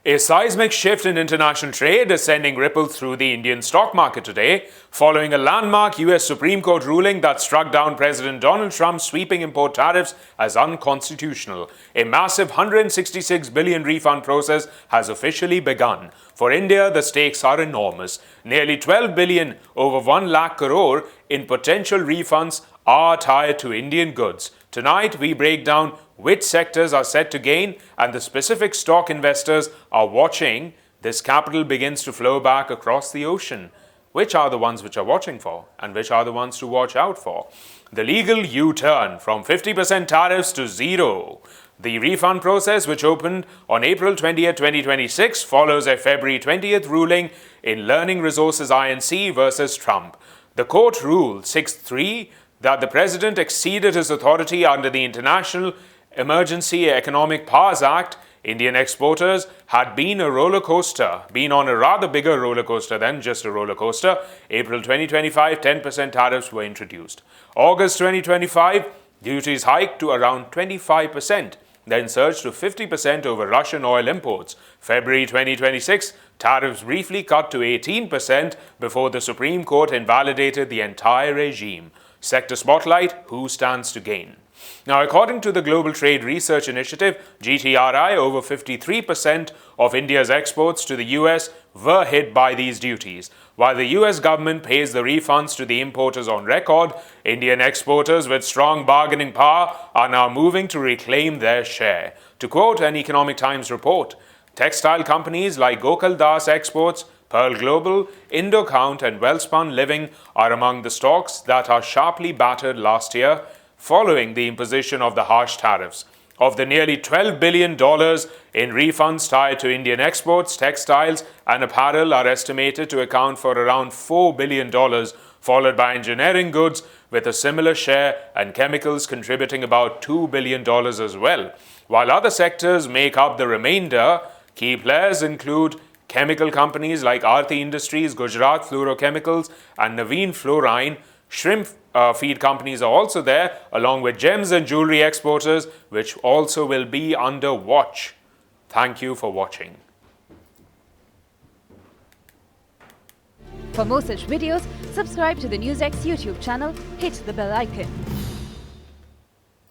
A seismic shift in international trade is sending ripples through the Indian stock market today, following a landmark US Supreme Court ruling that struck down President Donald Trump's sweeping import tariffs as unconstitutional. A massive $166 billion refund process has officially begun. For India, the stakes are enormous. Nearly $12 billion, over 1 lakh crore, in potential refunds are tied to Indian goods. Tonight, we break down which sectors are set to gain and the specific stock investors are watching. This capital begins to flow back across the ocean. Which are the ones which are watching for and which are the ones to watch out for? The legal U-turn from 50% tariffs to zero. The refund process, which opened on April 20th, 2026, follows a February 20th ruling in Learning Resources Inc. versus Trump. The court ruled 6-3 that the president exceeded his authority under the International Emergency Economic Powers Act. Indian exporters had been on a rather bigger roller coaster than just a roller coaster. April 2025, 10% tariffs were introduced. August 2025, duties hiked to around 25%, then surged to 50% over Russian oil imports. February 2026, tariffs briefly cut to 18% before the Supreme Court invalidated the entire regime. Sector Spotlight: who stands to gain? Now, according to the Global Trade Research Initiative, GTRI, over 53% of India's exports to the US were hit by these duties. While the US government pays the refunds to the importers on record, Indian exporters with strong bargaining power are now moving to reclaim their share. To quote an Economic Times report, textile companies like Gokul Das Exports, Pearl Global, Indocount and Wellspun Living are among the stocks that are sharply battered last year following the imposition of the harsh tariffs. Of the nearly $12 billion in refunds tied to Indian exports, textiles and apparel are estimated to account for around $4 billion, followed by engineering goods with a similar share and chemicals contributing about $2 billion as well. While other sectors make up the remainder, key players include chemical companies like Aarti Industries, Gujarat Fluorochemicals and Naveen Fluorine. Shrimp feed companies are also there, along with gems and jewelry exporters, which also will be under watch. Thank you for watching. For more such videos, subscribe to the NewsX YouTube channel, hit the bell icon.